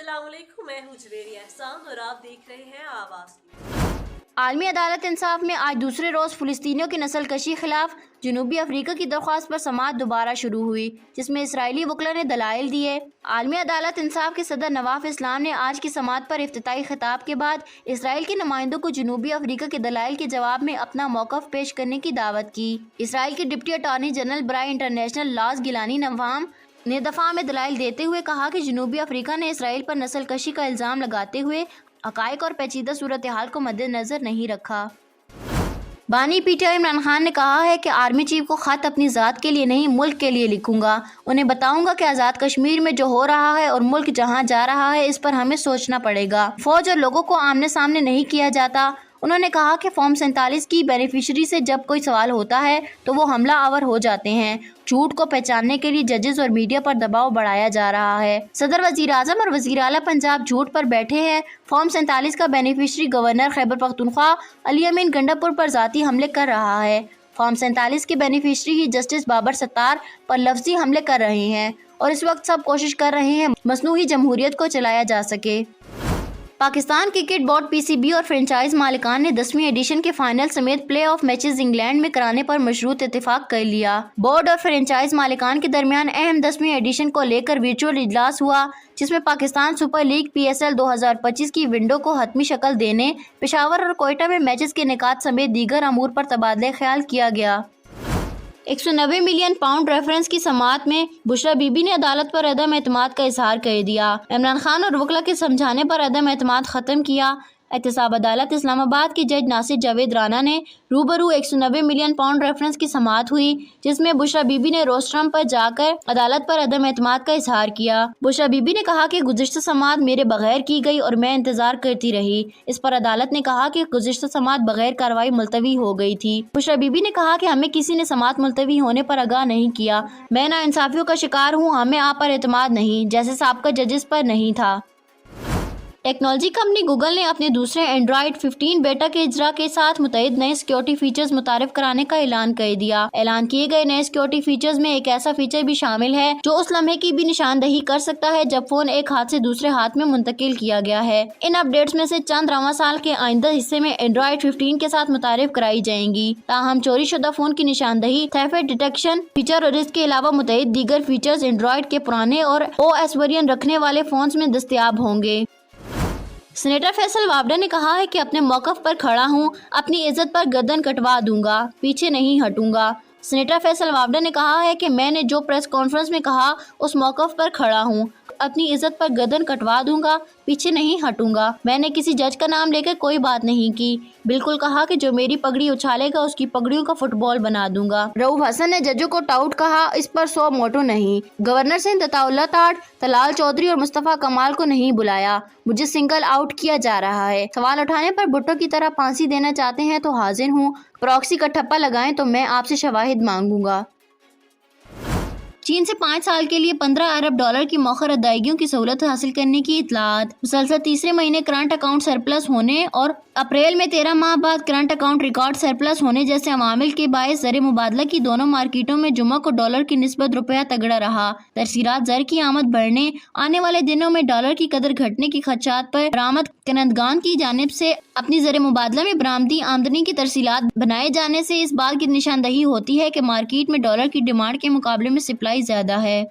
अस्सलामुअलैकुम, मैं हूँ जवेरी एहसान और आप देख रहे हैं आवाज़। आलमी अदालत इंसाफ में आज दूसरे रोज़ फ़िलिस्तीनियों की नस्ल कशी खिलाफ जनूबी अफ्रीका की दरख्वास्त पर समाअत दोबारा शुरू हुई, जिसमें इसराइली वकला ने दलाइल दिए। आलमी अदालत इंसाफ के सदर नवाफ इस्लाम ने आज की समाअत पर इफ्तिताई खिताब के बाद इसराइल के नुमाइंदों को जनूबी अफ्रीका के दलाइल के जवाब में अपना मौक़िफ़ पेश करने की दावत की। इसराइल के डिप्टी अटॉर्नी जनरल बराए इंटरनेशनल लॉज गिलानी नवाम ने दफ़ा में दलाइल देते हुए कहा कि जनूबी अफ्रीका ने इसराइल पर नस्ल कशी का इल्ज़ाम लगाते हुए हक़ाइक़ और पेचीदा सूरत हाल को मद्देनज़र नहीं रखा। बानी पीटीआई इमरान खान ने कहा है कि आर्मी चीफ को ख़त अपनी ज़ात के लिए नहीं मुल्क के लिए लिखूंगा। उन्हें बताऊंगा कि आज़ाद कश्मीर में जो हो रहा है और मुल्क जहां जा रहा है इस पर हमें सोचना पड़ेगा। फ़ौज और लोगों को आमने सामने नहीं किया जाता। उन्होंने कहा कि फॉर्म 47 की बेनिफिशरी से जब कोई सवाल होता है तो वो हमला आवर हो जाते हैं। झूठ को पहचानने के लिए जजेस और मीडिया पर दबाव बढ़ाया जा रहा है। सदर वज़ीर आज़म और वज़ीर आला पंजाब झूठ पर बैठे हैं। फॉर्म 47 का बेनिफिशरी गवर्नर खैबर पख्तूनख्वा अली अमीन गंडापुर पर ज़ाती हमले कर रहा है। फॉर्म 47 के बेनिफिशरी ही जस्टिस बाबर सत्तार पर लफ्जी हमले कर रहे हैं और इस वक्त सब कोशिश कर रहे हैं मसनूई जमहूरियत को चलाया जा सके। पाकिस्तान क्रिकेट बोर्ड पीसीबी और फ्रेंचाइज मालिकान ने 10वीं एडिशन के फाइनल समेत प्ले ऑफ मैचेस इंग्लैंड में कराने पर मशरूत इत्तेफाक कर लिया। बोर्ड और फ्रेंचाइज मालिकान के दरमियान अहम 10वीं एडिशन को लेकर वर्चुअल इजलास हुआ, जिसमें पाकिस्तान सुपर लीग PSL 2025 की विंडो को हतमी शक्ल देने, पेशावर और कोयटा में मैचेस के निकात समेत दीगर अमूर पर तबादला ख्याल किया गया। 190 मिलियन पाउंड रेफरेंस की समाअत में बुशरा बीबी ने अदालत पर अदम एतमाद का इजहार कर दिया। इमरान खान और वकला के समझाने पर अदम एतमाद ख़त्म किया। एहतसाब अदालत इस्लामाबाद की जज नासिर जावेद राना ने रूबरू 190 मिलियन पाउंड रेफरेंस की समाअत हुई, जिसमें बुशरा बीबी ने रोस्ट्रम पर जाकर अदालत पर अदम एतमाद का इजहार किया। बुशरा बीबी ने कहा कि गुज़िश्ता समाअत मेरे बगैर की गई और मैं इंतजार करती रही। इस पर अदालत ने कहा कि गुज़िश्ता समाअत बगैर कार्रवाई मुलतवी हो गई थी। बुशरा बीबी ने कहा कि हमें किसी ने समाअत मुलतवी होने पर आगाह नहीं किया। मैं नाइंसाफियों का शिकार हूँ, हमें आप पर एतमाद नहीं, जैसे साबका जजेस पर नहीं था। टेक्नोलॉजी कंपनी गूगल ने अपने दूसरे एंड्रॉयड 15 बेटा के इजरा के साथ मुतअद्दिद नए सिक्योरिटी फीचर्स मुतारिफ कराने का ऐलान कर दिया। ऐलान किए गए नए सिक्योरिटी फीचर्स में एक ऐसा फीचर भी शामिल है जो उस लम्हे की भी निशानदही कर सकता है जब फोन एक हाथ से दूसरे हाथ में मुंतकिल किया गया है। इन अपडेट्स में से चंद रवां साल के आइंदा हिस्से में एंड्रॉयड 15 के साथ मुतारिफ कराई जाएंगी। ताहम चोरी शुदा फोन की निशानदही, थेफ्ट डिटेक्शन फीचर और इसके अलावा मुतअद्दिद दीगर फीचर्स एंड्रॉयड के पुराने और OS वेरिएंट रखने वाले फोन्स में दस्तयाब होंगे। सेनेटर फैसल वावडा ने कहा है कि अपने मौक़िफ़ पर खड़ा हूँ, अपनी इज्जत पर गर्दन कटवा दूंगा, पीछे नहीं हटूंगा। सेनेटर फैसल वावडा ने कहा है कि मैंने जो प्रेस कॉन्फ्रेंस में कहा उस मौक़िफ़ पर खड़ा हूँ, अपनी इज्जत पर गर्दन कटवा दूंगा, पीछे नहीं हटूंगा। मैंने किसी जज का नाम लेकर कोई बात नहीं की। बिल्कुल कहा कि जो मेरी पगड़ी उछालेगा उसकी पगड़ियों का फुटबॉल बना दूंगा। रऊफ हसन ने जजों को टाउट कहा, इस पर 100 मोटो नहीं। गवर्नर सिंध अताउल्लाह ताड़, तलाल चौधरी और मुस्तफ़ा कमाल को नहीं बुलाया। मुझे सिंगल आउट किया जा रहा है। सवाल उठाने पर भुट्टो की तरह फांसी देना चाहते हैं तो हाजिर हूँ। प्रॉक्सी का ठप्पा लगाएं तो मैं आपसे शवाहिद मांगूंगा। चीन से 5 साल के लिए 15 अरब डॉलर की मौखर अदायगियों की सहूलत हासिल करने की इतलात। मुसलसल तीसरे महीने करंट अकाउंट सरप्लस होने और अप्रैल में 13 माह बाद करंट अकाउंट रिकॉर्ड सरप्लस होने जैसे अवामिल के बायस ज़र मुबादला की दोनों मार्केटों में जुमा को डॉलर की निस्बत रुपया तगड़ा रहा। तरसीरात ज़र की आमद बढ़ने, आने वाले दिनों में डॉलर की कदर घटने की खदशात पर बरामद कनंदगान की जानिब से अपनी ज़र मुबादला में बरामदी आमदनी की तरसीलात बनाए जाने से इस बात की निशानदही होती है कि मार्केट में डॉलर की डिमांड के मुकाबले में सप्लाई ज़्यादा है।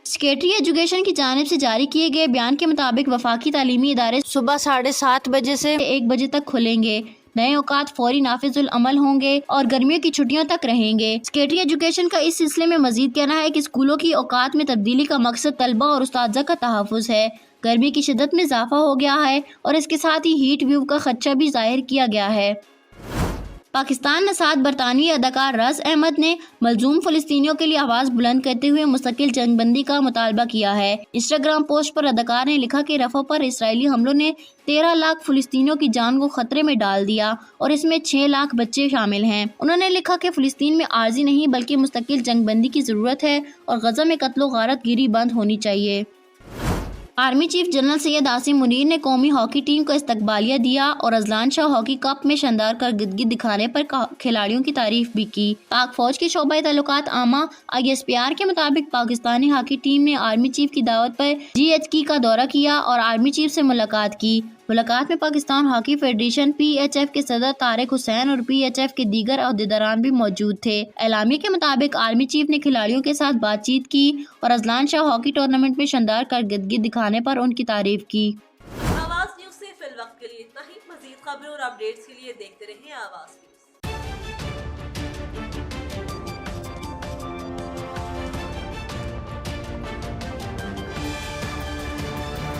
सेक्रेटरी एजुकेशन की जानिब से जारी किए गए बयान के मुताबिक वफाकी तालीमी इदारे सुबह 7:30 बजे से 1 बजे तक खुलेंगे। नए औकात फौरी नाफिजुल अमल होंगे और गर्मियों की छुट्टियों तक रहेंगे। सेक्रेटरी एजुकेशन का इस सिलसिले में मजीद कहना है कि स्कूलों की औकात में तब्दीली का मकसद तलबा और उस्ताज़ा का तहफ़्फ़ुज़ है। गर्मी की शिद्दत में इजाफा हो गया है और इसके साथ ही हीट वेव का खदशा भी जाहिर किया गया है। पाकिस्तान नसाद बरतानवी अदाकार रस अहमद ने मलजूम फ़लस्तीनियों के लिए आवाज़ बुलंद करते हुए मुस्तकिल जंगबंदी का मुतालबा किया है। इंस्टाग्राम पोस्ट पर अदाकार ने लिखा कि रफ़ा पर इसराइली हमलों ने 13 लाख फ़लस्तीनियों की जान को खतरे में डाल दिया और इसमें 6 लाख बच्चे शामिल हैं। उन्होंने लिखा कि फ़लस्तीन में आर्जी नहीं बल्कि मुस्तकिल जंगबंदी की ज़रूरत है और गज़ा में कत्लो गारत गिरी बंद होनी चाहिए। Army chief general Syed Asim Munir ने कौमी हॉकी टीम को इस्तकबालिया दिया और अजलान शाह हॉकी कप में शानदार कारकर्दगी दिखाने पर खिलाड़ियों की तारीफ भी की। पाक फौज के शोबा ताल्लुकात आमा ISPR के मुताबिक पाकिस्तानी हॉकी टीम ने आर्मी चीफ की दावत पर GHQ का दौरा किया और आर्मी चीफ से मुलाकात की। मुलाकात में पाकिस्तान हॉकी फेडरेशन PHF के सदर तारिक हुसैन और PHF के दीगर अहदेदारान भी मौजूद थे। एलामिया के मुताबिक आर्मी चीफ ने खिलाड़ियों के साथ बातचीत की और अजलान शाह हॉकी टूर्नामेंट में शानदार कारकर्दगी दिखाने पर उनकी तारीफ की। आवाज न्यूज से फिलवक्त के लिए इतना ही। मजीद खबरों और अपडेट्स के लिए देखते रहिए आवाज।